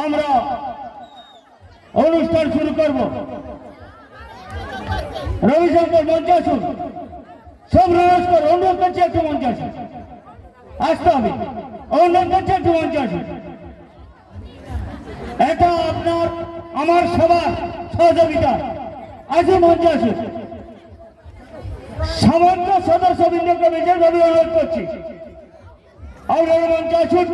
আমরা অনুষ্ঠান শুরু করব। রবিশঙ্কর মঞ্চে আসুন, সব নমস্কার, অনুরোধ করছি একটু মঞ্চে আসুন, আসতে হবে, অনুরোধ করছি একটু মঞ্চে আসুন। এটা আপনার আমার সবার সহযোগিতা, আসুন মঞ্চে আসুন। সামান্য সদস্যবৃন্দকে বিশেষভাবে অনুরোধ করছি, আপনারা মঞ্চে আসুন।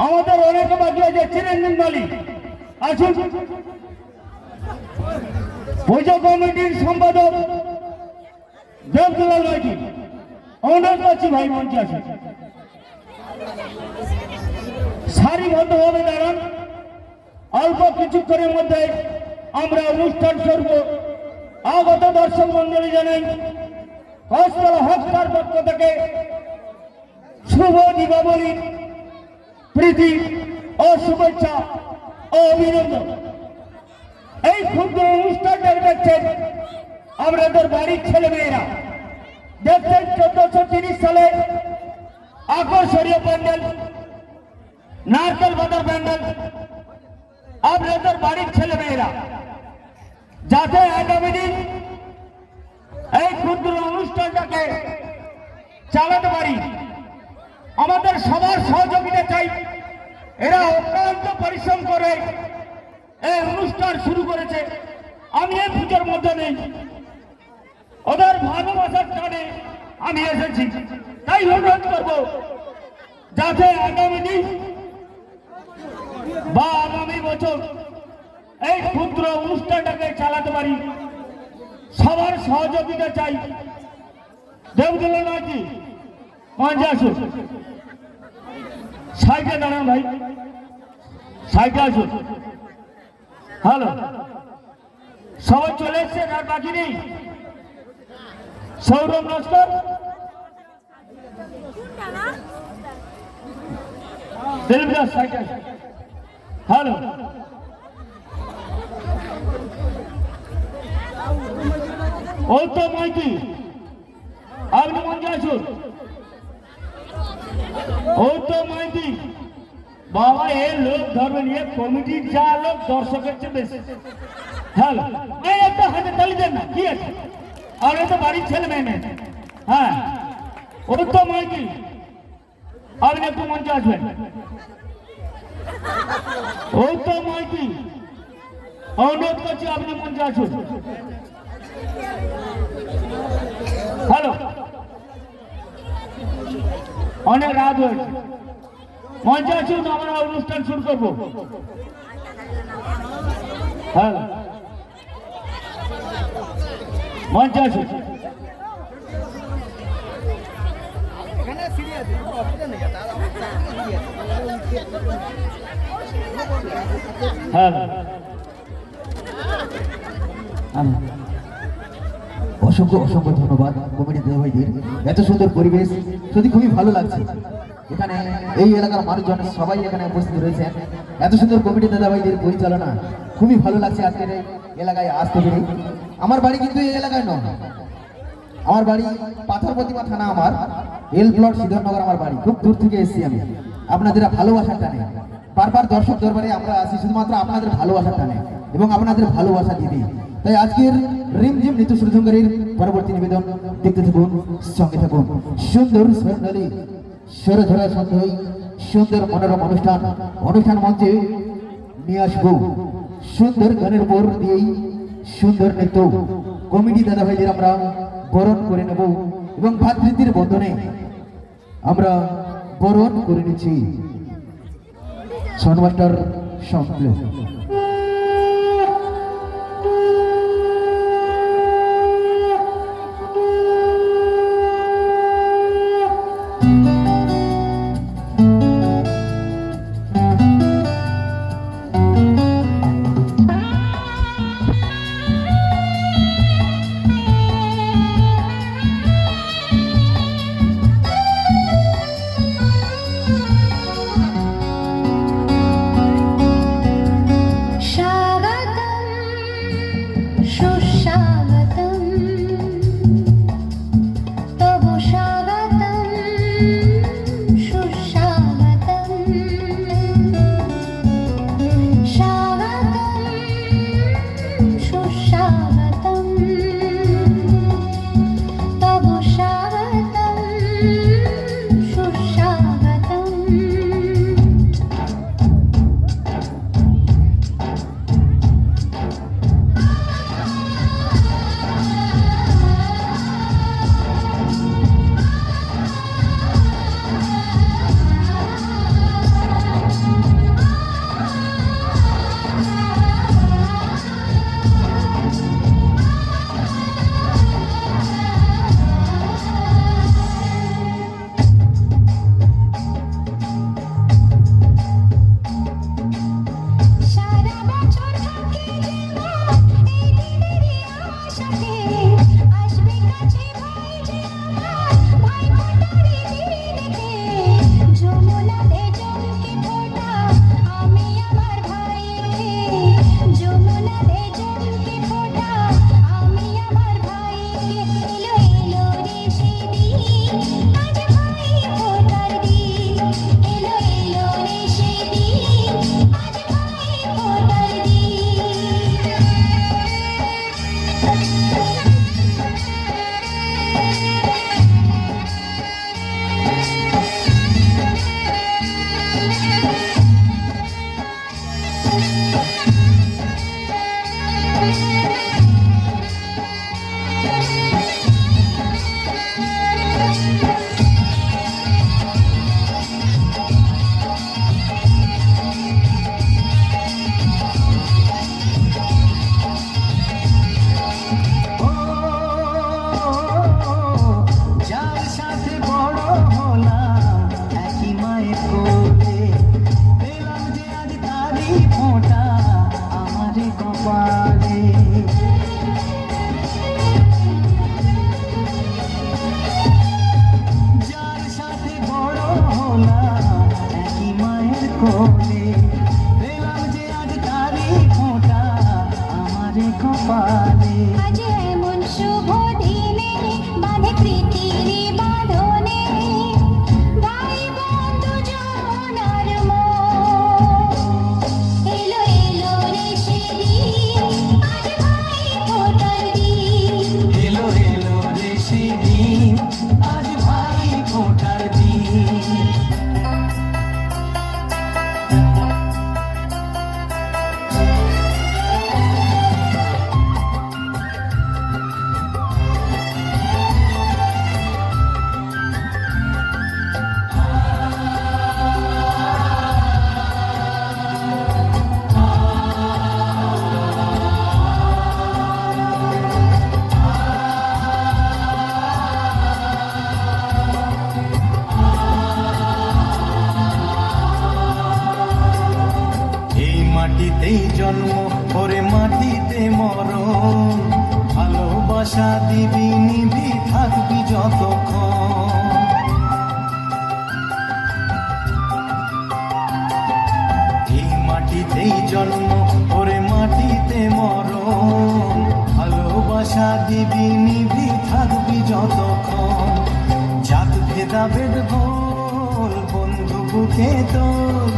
আমাদের অনেকে বাকি আছে, চিরঞ্জন মালিক আসুন। পুজো কমিটির সম্পাদক দেবদুলাল মাইতি, অনুরোধ করছি ভাই মঞ্চে আসুন। সারিবদ্ধভাবে দাঁড়ান, অল্প কিছুক্ষণের মধ্যে আমরা অনুষ্ঠান শুরু। আগত দর্শক মন্ডলী জানাই কষ্টলা হকস্টার পক্ষ থেকে শুভ দীপাবলির প্রীতি ও শুভেচ্ছা ও অভিনন্দন। এই ক্ষুদ্র অনুষ্ঠানটা দেখছেন আমাদের বাড়ির ছেলেমেয়েরা, দেখছেন 1430 সালে আকর্ষণীয় প্যান্ডেল, নারকেল বাঁধার প্যান্ডেল আপনাদের বাড়ির ছেলেমেয়েরা, যাতে আগামী দিন এই ক্ষুদ্র অনুষ্ঠানটাকে চালাতে পারি। আমাদের সবার সহযোগিতা চাই। এরা অত্যন্ত পরিশ্রম করে এই অনুষ্ঠান শুরু করেছে। আমি এই পুজোর মধ্যে নেই, ওদের ভালোবাসার টানে আমি এসেছি। তাই অনুরোধ করব, যাতে আগামী দিন বা আগামী বছর এই ক্ষুদ্র অনুষ্ঠানটাকে চালাতে পারি, সবার সহযোগিতা চাই। দেবদুলাল মাইতি মঞ্চে আসুন, সাইডে দাঁড়ান ভাই, সাইডে আসুন। হ্যালো, সবাই চলে এসছেন আর বাকি নেই? সৌরভ নস্কর, দিলীপ দাস সাইডে আসুন। হ্যালো, তো মাইতি আপনি মঞ্চে আসুন। তো মাইতি বাবা, এ লোক ধরবেন, এ কমিটির যা লোক দর্শকের চেয়ে বেশি। হ্যালো, এই একটা হাতে তালি দেন না, কি আছে? আর এ তো বাড়ির ছেলে মেয়ে। হ্যাঁ, তো মাইতি আপনি একটু মঞ্চে আসবেন। তো মাইতি অনুরোধ করছি, আপনি মঞ্চে আসুন। হ্যালো, অনেক রাত হয়েছে, মঞ্চে আসুন, আমরা অনুষ্ঠান শুরু করবো। হ্যালো, মঞ্চে আসুন। হ্যালো, অসংখ্য অসংখ্য ধন্যবাদ কমিটি ভাইদের। এত সুন্দর পরিবেশ, সত্যি খুবই ভালো লাগছে। এখানে এই এলাকার মানুষজন সবাই এখানে উপস্থিত রয়েছেন। এত সুন্দর কমিটি দাদাভাইদের পরিচালনা, খুবই ভালো লাগছে আজকের এই এলাকায় আসতে পেরে। আমার বাড়ি কিন্তু এই এলাকায় নয়, আমার বাড়ি পাথর প্রতিমা থানা, আমার এল ব্লক সিদ্ধনগর আমার বাড়ি। খুব দূর থেকে এসেছি আমি, আপনাদের ভালোবাসার টানে। বারবার দর্শক দরবারে আমরা আসি শুধুমাত্র আপনাদের ভালোবাসার টানে এবং আপনাদের ভালোবাসা দিতে। তাই আজকের রিমঝিম নৃত্য সৃজনকারীর পরবর্তী নিবেদন দেখতে থাকুন, সঙ্গে থাকুন। সুন্দর স্বর্ণালী স্বরধরা সন্ধ্যায় সুন্দর মনোরম অনুষ্ঠান মঞ্চে নিয়ে আসবো। সুন্দর গানের উপর দিয়েই সুন্দর নৃত্য কমিটি দাদা ভাইদের আমরা বরণ করে নেব এবং ভ্রাতৃত্বের বন্ধনে আমরা বরণ করে নিচ্ছি। সনমাস্টার সম্পূর্ণ তোলা একই মায়ের কোলে, পেলাম যে আজ তারি ফোঁটা আমারে কপালে। আজ এমন শুভ দিনে বাঁধে প্রীতির বাঁধনে, ভাই বন্ধু জনার মন। এলো এলো রে সেদিন, আজ ভাই ফোঁটার দিন। এলো এলো রে সেদিন, আজ ভাই ফোঁটার দিন। এই মাটিতেই জন্ম, ওরে মাটিতে মরণ, ভালোবাসা দিবি নিবি থাকবি যতক্ষণ। এই মাটিতেই জন্ম, ওরে মাটিতে মরণ, ভালোবাসা দিবি নিবি থাকবি যতক্ষণ। জাত ভেদাভেদ ভোল বন্ধু বুকে তোর,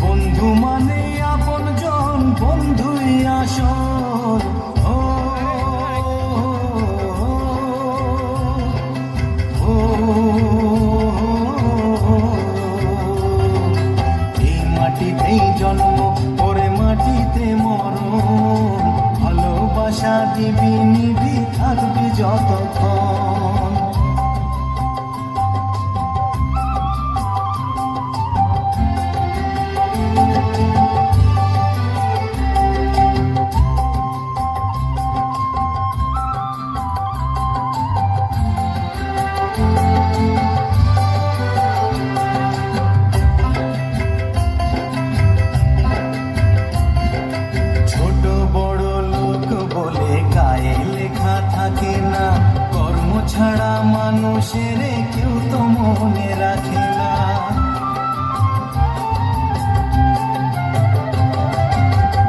বন্ধু মানে আপন জন, বন্ধুই আসল। ও ও, এই মাটিতেই জন্ম, ওরে মাটিতে মরণ, ভালোবাসা দিবি নিবি থাকবি যতক্ষণ। ছোট বড় লোক বলে গায়ে লেখা থাকে না, কর্ম ছাড়া মানুষের কেউ তো মনে রাখে না।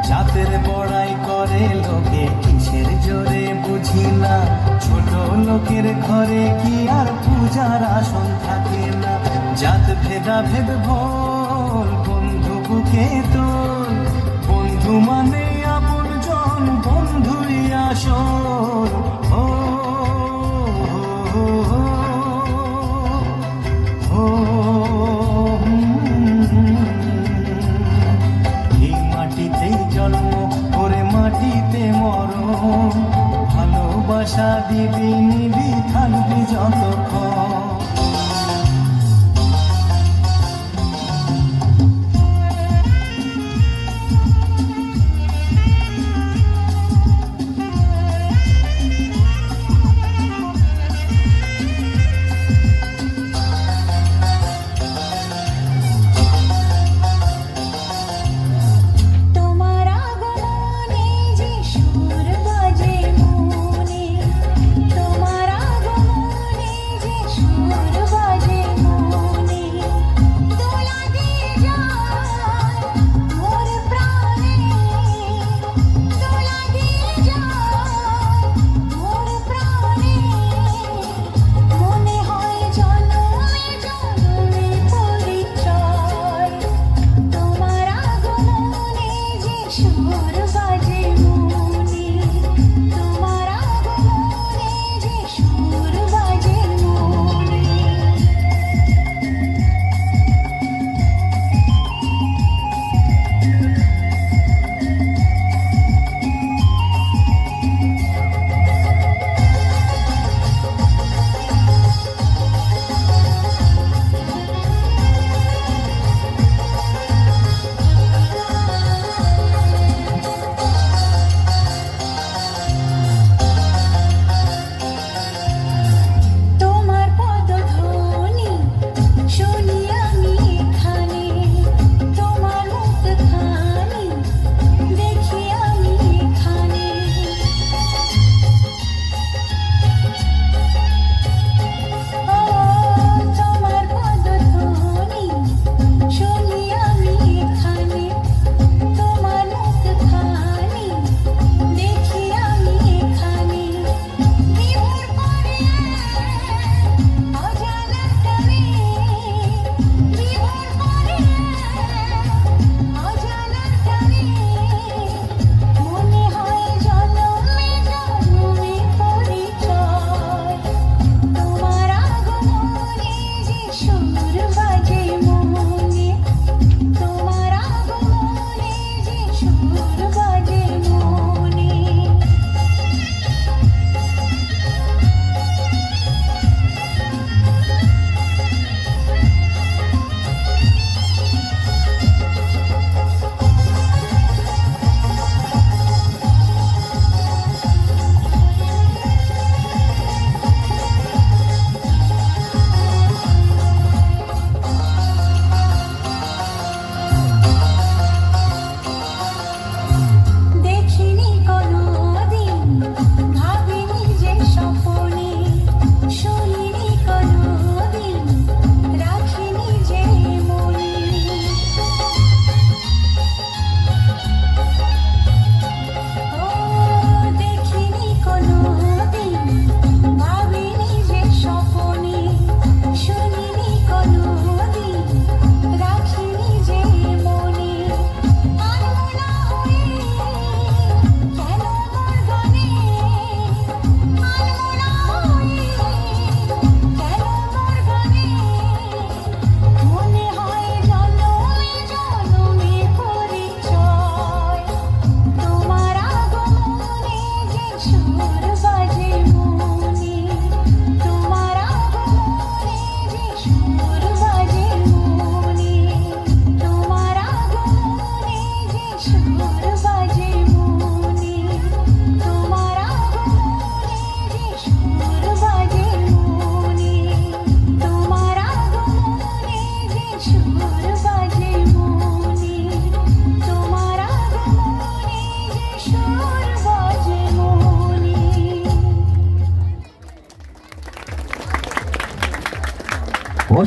জাতের বড়াই করে লোকে কিসের জোরে বুঝি না, ছোট লোকের ঘরে কি আর পূজার আসন থাকে না। জাত ভেদা ভেদ ভোল বন্ধু বুকে তোল, বন্ধু মানে আপন জন, বন্ধুই আসল। ও ও, এই মাটিতেই জন্ম, ওরে মাটিতে মরণ, ভালোবাসা দিবি নিবি থাকবি যতক্ষণ।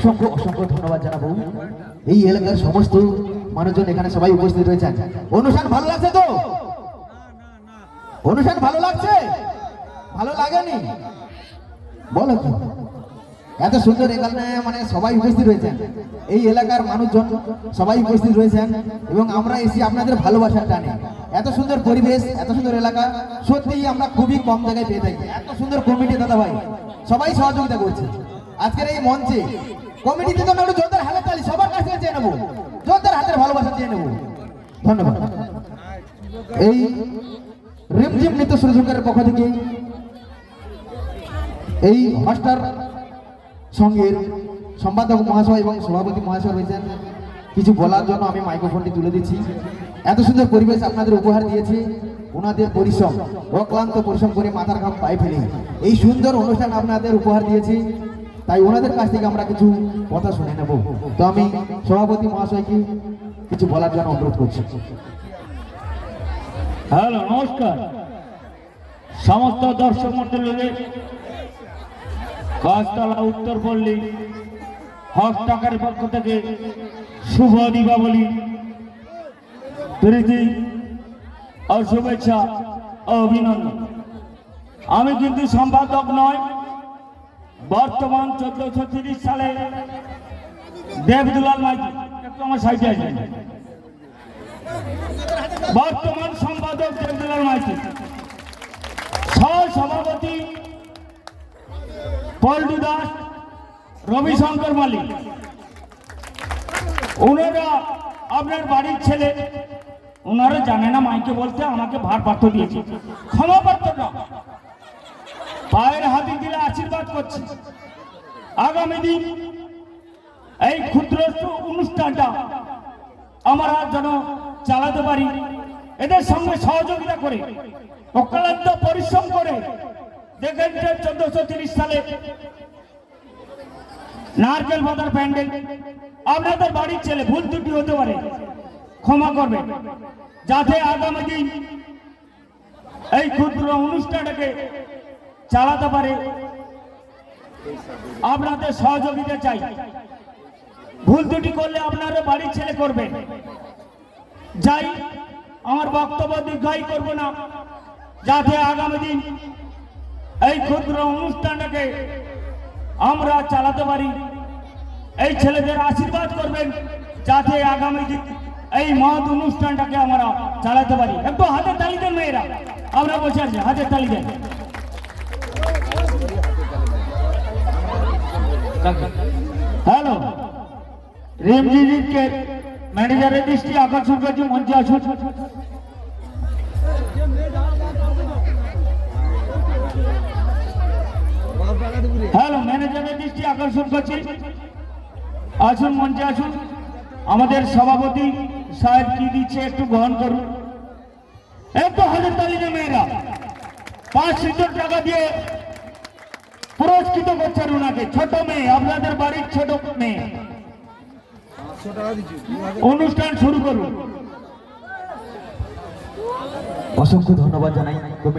অসংখ্য অসংখ্য ধন্যবাদ জানাবো। এই এলাকার সমস্ত মানুষজন এখানে সবাই উপস্থিত রয়েছেন। অনুষ্ঠান ভালো লাগছে তো? অনুষ্ঠান ভালো লাগছে? ভালো লাগেনি? বলো কি? এত সুন্দর এখানে মানে সবাই উপস্থিত রয়েছেন, এই এলাকার মানুষজন সবাই উপস্থিত রয়েছেন এবং আমরা এসে আপনাদের ভালোবাসার টানে। এত সুন্দর পরিবেশ, এত সুন্দর এলাকা সত্যিই আমরা খুবই কম জায়গায় পেয়ে থাকি। এত সুন্দর কমিটি দাদা ভাই সবাই সহযোগিতা করছে আজকের এই মঞ্চে। কমিটিতে তো আমরা জোরদার হাতের তালি সবার কাছে চেয়ে নেবো, জোরদার হাতের ভালোবাসা চেয়ে নেবো। ধন্যবাদ। এই রিমঝিম নৃত্য সৃজনকারের পক্ষ থেকে এই হটস্টার সঙ্গের সম্পাদক মহাশয় এবং সভাপতি মহাশয় রয়েছেন, কিছু বলার জন্য আমি মাইক্রোফোনটি তুলে দিচ্ছি। এত সুন্দর পরিবেশ আপনাদের উপহার দিয়েছে ওনাদের পরিশ্রম, অক্লান্ত পরিশ্রম করে মাথার ঘাম পায়ে ফেলে এই সুন্দর অনুষ্ঠান আপনাদের উপহার দিয়েছি, তাই ওনাদের কাছ থেকে আমরা কিছু কথা শুনে নেব। তো আমি সভাপতি মহাশয়কে কিছু বলার জন্য অনুরোধ করছি। হ্যালো, নমস্কার সমস্ত দর্শক মন্ডলীদের। গাছতলা উত্তরপল্লী হকটাকার পক্ষ থেকে শুভ দীপাবলি প্রীতি ও শুভেচ্ছা ও অভিনন্দন। আমি কিন্তু সম্পাদক নয়, বর্তমান 1430 সালে দেবদুলাল মাইতি, একটু আমার সাইডে আসবেন, বর্তমান সম্পাদক দেবদুলাল মাইতি, সহ সভাপতি পল্টু দাস, রবিশঙ্কর মালিক। ওনারা আপনার বাড়ির ছেলে, ওনারা জানে না মাইকে বলতে, আমাকে ভারপ্রাপ্ত দিয়েছে, ক্ষমা পাত্র না, পায়ের হাতে দিলে আশীর্বাদ করছি। আগামী দিন এই ক্ষুদ্র অনুষ্ঠানটা আমরা যেন চালাতে পারি, এদের সঙ্গে সহযোগিতা করে অক্লান্ত পরিশ্রম করে। দেখেন যে 1430 সালে নারকেল পাতার প্যান্ডেল, আপনাদের বাড়ির ছেলে, ভুল ত্রুটি হতে পারে, ক্ষমা করবে, যাতে আগামী দিন এই ক্ষুদ্র অনুষ্ঠানটাকে চালাতে পারে। আপনাদের সহযোগিতা চাই। ভুল ত্রুটি করলে আপনারা বাড়ির ছেলে করবেন। যাই, আমার বক্তব্য দীর্ঘায়ী করব না, যাতে আগামী দিন এই ক্ষুদ্র অনুষ্ঠানটাকে আমরা চালাতে পারি। এই ছেলেদের আশীর্বাদ করবেন, যাতে আগামী দিন এই মহৎ অনুষ্ঠানটাকে আমরা চালাতে পারি। একটু হাতের তালি দেন মেয়েরা, আমরা বসে আছি, হাতের তালি দেন। হ্যালো, রিমজিকে ম্যানেজারের দৃষ্টি আকর্ষণ করছি, মঞ্চে আসুন। হ্যালো, ম্যানেজারের দৃষ্টি আকর্ষণ করছি, আসুন, মঞ্চে আসুন। আমাদের সভাপতি সাহেব কি দিচ্ছে একটু গ্রহণ করুন। একটু হাজার তালিকা মেয়েরা 500 টাকা দিয়ে পুরস্কৃত করছেন ওনাকে। ছোট মেয়ে, আপনাদের বাড়ির ছোট মেয়ে। অনুষ্ঠান শুরু করুন। অসংখ্য ধন্যবাদ জানাই কমিটি